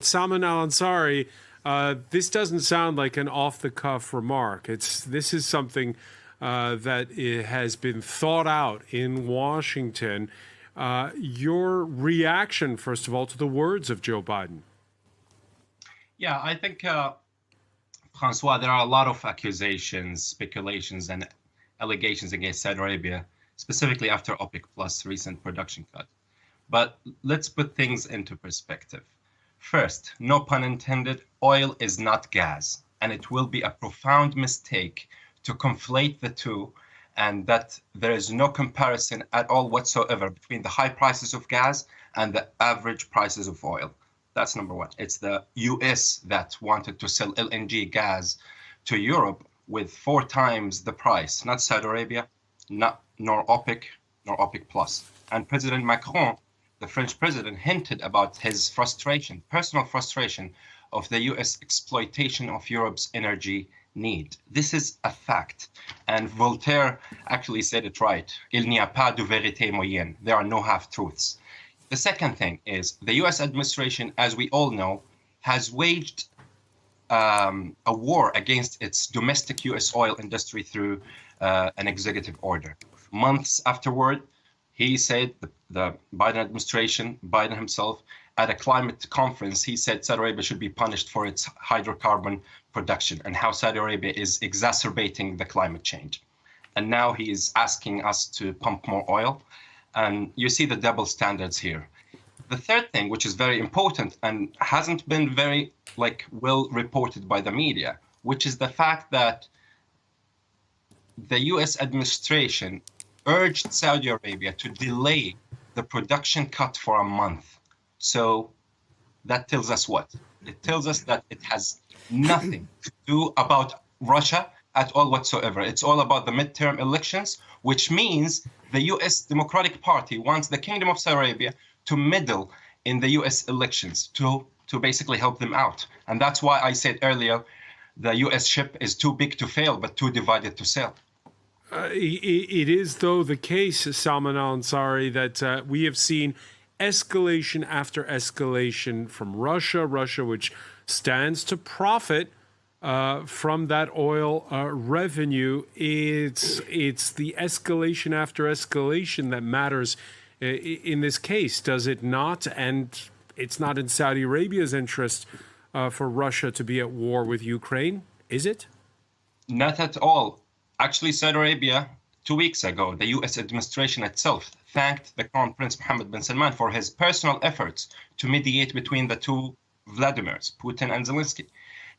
Salman al-Ansari, this doesn't sound like an off-the-cuff remark. This is something that has been thought out in Washington. Your reaction, first of all, to the words of Joe Biden? Yeah, I think, Francois, there are a lot of accusations, speculations, and allegations against Saudi Arabia, specifically after OPEC Plus recent production cut. But let's put things into perspective. First, no pun intended, oil is not gas, and it will be a profound mistake to conflate the two, and that there is no comparison at all whatsoever between the high prices of gas and the average prices of oil. That's number one. It's the US that wanted to sell LNG gas to Europe with 4 times the price, not Saudi Arabia, nor OPEC, nor OPEC Plus. And President Macron, the French president, hinted about his frustration, personal frustration of the US exploitation of Europe's energy need. This is a fact. And Voltaire actually said it right. Il n'y a pas de vérité moyenne. There are no half-truths. The second thing is the US administration, as we all know, has waged a war against its domestic US oil industry through an executive order. Months afterward, he said, the Biden administration, Biden himself, at a climate conference, he said Saudi Arabia should be punished for its hydrocarbon production and how Saudi Arabia is exacerbating the climate change. And now he is asking us to pump more oil. And you see the double standards here. The third thing, which is very important and hasn't been very well reported by the media, which is the fact that the US administration urged Saudi Arabia to delay the production cut for a month. So that tells us what? It tells us that it has nothing to do about Russia at all whatsoever. It's all about the midterm elections, which means the US Democratic Party wants the Kingdom of Saudi Arabia to meddle in the US elections to basically help them out. And that's why I said earlier, the US ship is too big to fail, but too divided to sail. It is, though, the case, Salman al-Ansari, that we have seen escalation after escalation from Russia, which stands to profit from that oil revenue. It's the escalation after escalation that matters in this case, does it not? And it's not in Saudi Arabia's interest for Russia to be at war with Ukraine, is it? Not at all. Actually, Saudi Arabia, 2 weeks ago, the US administration itself thanked the Crown Prince Mohammed bin Salman for his personal efforts to mediate between the two Vladimirs, Putin and Zelensky,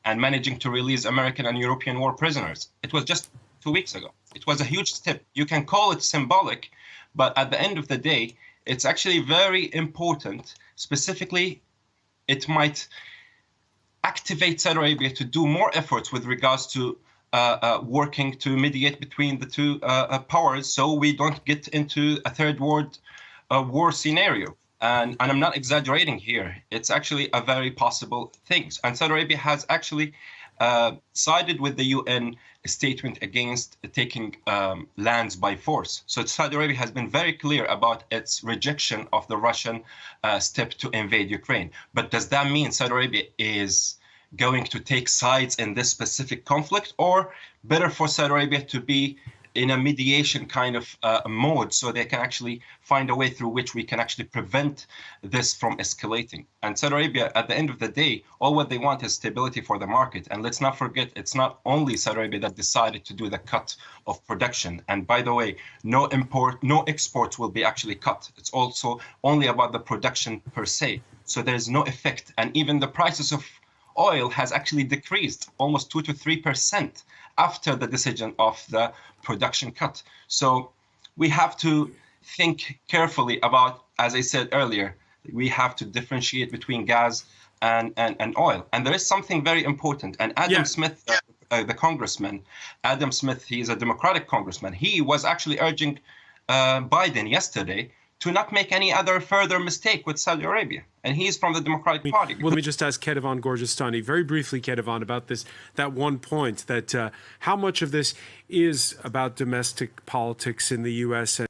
and managing to release American and European war prisoners. It was just 2 weeks ago. It was a huge step. You can call it symbolic, but at the end of the day, it's actually very important. Specifically, it might activate Saudi Arabia to do more efforts with regards to working to mediate between the two powers, so we don't get into a third world war scenario. And I'm not exaggerating here. It's actually a very possible thing. And Saudi Arabia has actually sided with the UN statement against taking lands by force. So Saudi Arabia has been very clear about its rejection of the Russian step to invade Ukraine. But does that mean Saudi Arabia is going to take sides in this specific conflict, or better for Saudi Arabia to be in a mediation kind of mode so they can actually find a way through which we can actually prevent this from escalating? And Saudi Arabia, at the end of the day, all what they want is stability for the market. And let's not forget, it's not only Saudi Arabia that decided to do the cut of production. And by the way, no exports will be actually cut. It's also only about the production per se. So there's no effect. And even the prices of oil has actually decreased almost 2 to 3% after the decision of the production cut. So we have to think carefully about, as I said earlier, we have to differentiate between gas and oil. And there is something very important. And Adam Smith, the congressman, Adam Smith, he is a Democratic congressman. He was actually urging Biden yesterday to not make any other further mistake with Saudi Arabia. And he's from the Democratic Party. Well, let me just ask Kedevan Gorjestani, very briefly, Kedevan, about that one point, that how much of this is about domestic politics in the U.S.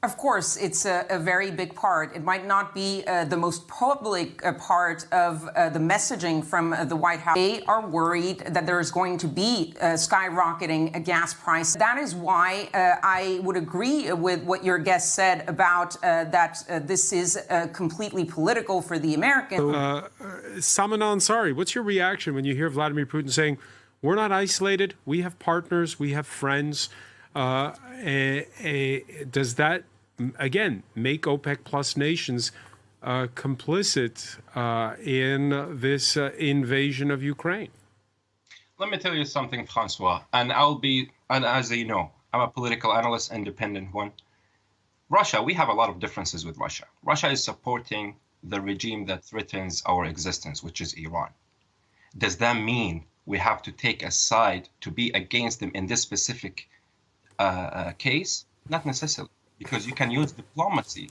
Of course, it's a very big part. It might not be the most public part of the messaging from the White House. They are worried that there is going to be skyrocketing gas price. That is why I would agree with what your guest said about that this is completely political for the Americans. Salman Al-Ansari, what's your reaction when you hear Vladimir Putin saying, we're not isolated, we have partners, we have friends? Does that, again, make OPEC Plus nations complicit in this invasion of Ukraine? Let me tell you something, Francois, and as you know, I'm a political analyst, independent one. Russia, we have a lot of differences with Russia. Russia is supporting the regime that threatens our existence, which is Iran. Does that mean we have to take a side to be against them in this specific case? Not necessarily, because you can use diplomacy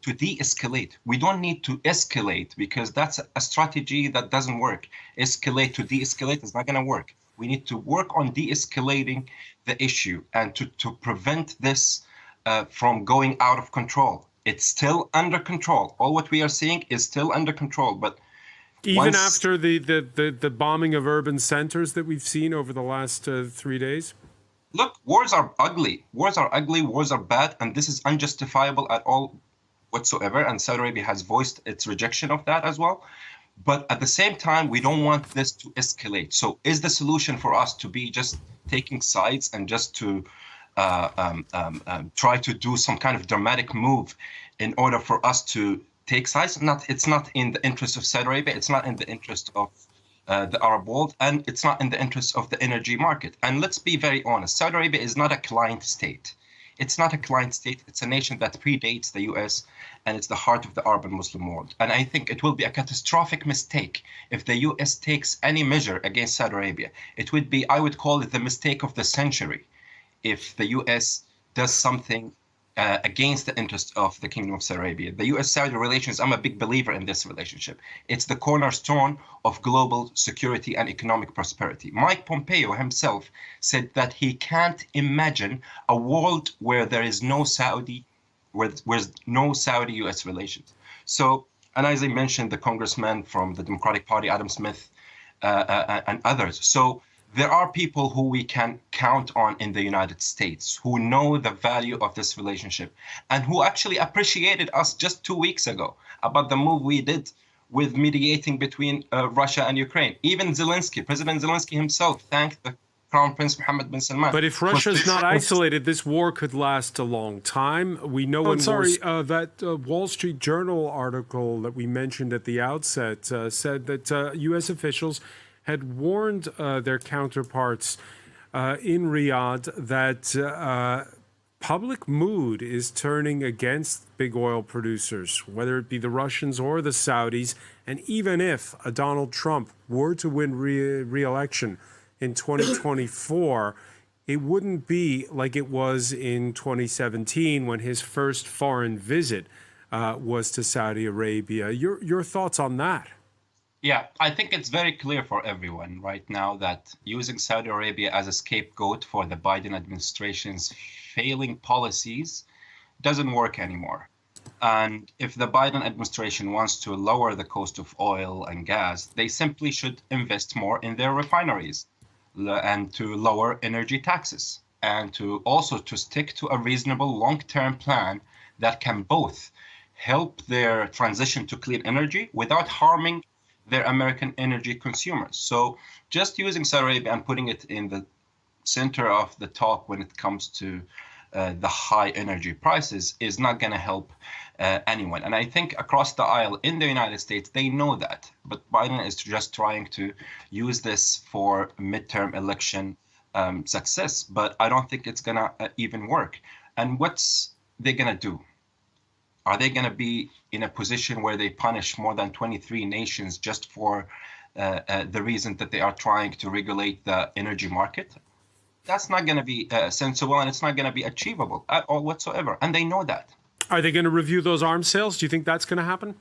to de-escalate. We don't need to escalate because that's a strategy that doesn't work. Escalate to de-escalate is not going to work. We need to work on de-escalating the issue and to prevent this from going out of control. It's still under control. All what we are seeing is still under control, but even after the bombing of urban centers that we've seen over the last 3 days? Look, wars are ugly. Wars are ugly. Wars are bad. And this is unjustifiable at all whatsoever. And Saudi Arabia has voiced its rejection of that as well. But at the same time, we don't want this to escalate. So is the solution for us to be just taking sides and just to try to do some kind of dramatic move in order for us to take sides? It's not in the interest of Saudi Arabia. It's not in the interest of the Arab world, and it's not in the interest of the energy market. And let's be very honest, Saudi Arabia is not a client state. It's not a client state. It's a nation that predates the US, and it's the heart of the Arab and Muslim world. And I think it will be a catastrophic mistake if the US takes any measure against Saudi Arabia. It would be, I would call it the mistake of the century, if the US does something against the interest of the Kingdom of Saudi Arabia. The US-Saudi relations, I'm a big believer in this relationship. It's the cornerstone of global security and economic prosperity. Mike Pompeo himself said that he can't imagine a world where there is no Saudi, where's no Saudi-US relations. So, and as I mentioned, the congressman from the Democratic Party, Adam Smith, and others. So there are people who we can count on in the United States who know the value of this relationship and who actually appreciated us just 2 weeks ago about the move we did with mediating between Russia and Ukraine. Even Zelensky, President Zelensky himself, thanked the Crown Prince Mohammed bin Salman. But if Russia's not isolated, this war could last a long time. We know that Wall Street Journal article that we mentioned at the outset said that U.S. officials had warned their counterparts in Riyadh that public mood is turning against big oil producers, whether it be the Russians or the Saudis. And even if Donald Trump were to win re-election in 2024, it wouldn't be like it was in 2017 when his first foreign visit was to Saudi Arabia. Your thoughts on that? Yeah, I think it's very clear for everyone right now that using Saudi Arabia as a scapegoat for the Biden administration's failing policies doesn't work anymore. And if the Biden administration wants to lower the cost of oil and gas, they simply should invest more in their refineries and to lower energy taxes and to also to stick to a reasonable long-term plan that can both help their transition to clean energy without harming their American energy consumers. So just using Saudi Arabia and putting it in the center of the talk when it comes to the high energy prices is not going to help anyone. And I think across the aisle in the United States, they know that. But Biden is just trying to use this for midterm election success. But I don't think it's going to even work. And what's they going to do? Are they going to be in a position where they punish more than 23 nations just for the reason that they are trying to regulate the energy market? That's not going to be sensible, and it's not going to be achievable at all whatsoever. And they know that. Are they going to review those arms sales? Do you think that's going to happen?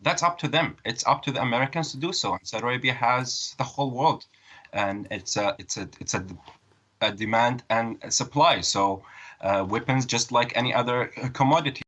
That's up to them. It's up to the Americans to do so. And Saudi Arabia has the whole world, and it's a demand and a supply. So weapons, just like any other commodity.